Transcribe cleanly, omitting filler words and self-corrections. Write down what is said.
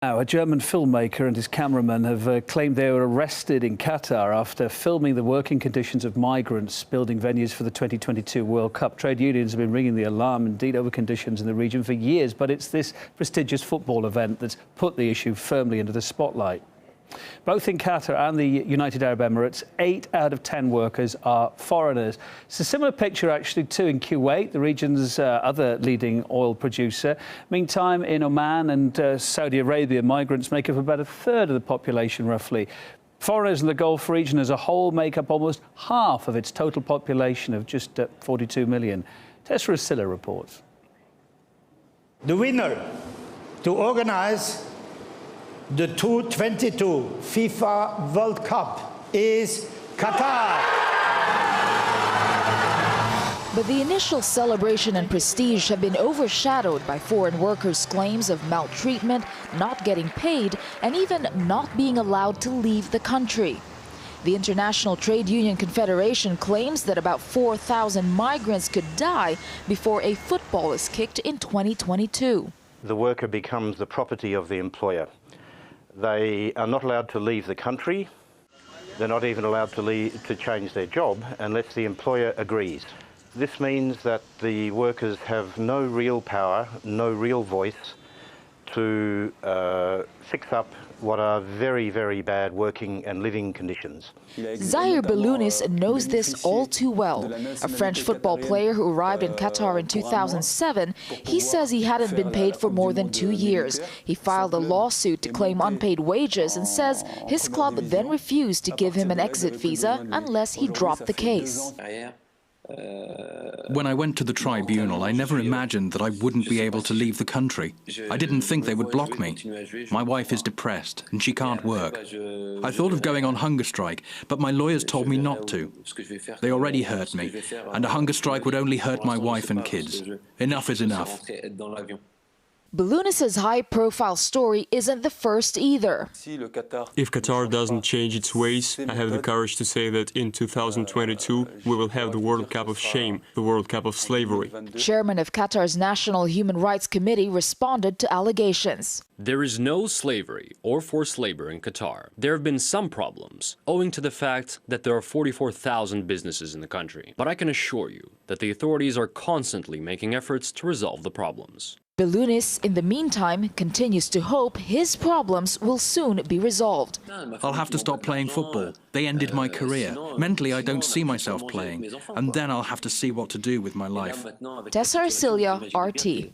Now, a German filmmaker and his cameraman have claimed they were arrested in Qatar after filming the working conditions of migrants building venues for the 2022 World Cup. Trade unions have been ringing the alarm, indeed, over conditions in the region for years, but it's this prestigious football event that's put the issue firmly into the spotlight. Both in Qatar and the United Arab Emirates, 8 out of 10 workers are foreigners. It's a similar picture, actually, too, in Kuwait, the region's other leading oil producer. Meantime, in Oman and Saudi Arabia, migrants make up about a third of the population, roughly. Foreigners in the Gulf region as a whole make up almost half of its total population of just 42 million. Tessa Asilla reports. The winner to organise the 2022 FIFA World Cup is Qatar. But the initial celebration and prestige have been overshadowed by foreign workers' claims of maltreatment, not getting paid, and even not being allowed to leave the country. The International Trade Union Confederation claims that about 4,000 migrants could die before a football is kicked in 2022. The worker becomes the property of the employer. They are not allowed to leave the country. They're not even allowed to change their job unless the employer agrees. This means that the workers have no real power, no real voice to fix up what are very, very bad working and living conditions. Zahir Belounis knows this all too well. A French football player who arrived in Qatar in 2007, he says he hadn't been paid for more than 2 years. He filed a lawsuit to claim unpaid wages and says his club then refused to give him an exit visa unless he dropped the case. When I went to the tribunal, I never imagined that I wouldn't be able to leave the country. I didn't think they would block me. My wife is depressed and she can't work. I thought of going on hunger strike, but my lawyers told me not to. They already hurt me, and a hunger strike would only hurt my wife and kids. Enough is enough. Belounis' high-profile story isn't the first either. If Qatar doesn't change its ways, I have the courage to say that in 2022 we will have the World Cup of shame, the World Cup of slavery. Chairman of Qatar's National Human Rights Committee responded to allegations. There is no slavery or forced labor in Qatar. There have been some problems, owing to the fact that there are 44,000 businesses in the country. But I can assure you that the authorities are constantly making efforts to resolve the problems. Belounis, in the meantime, continues to hope his problems will soon be resolved. I'll have to stop playing football. They ended my career. Mentally, I don't see myself playing. And then I'll have to see what to do with my life. Tessa Asilla, RT.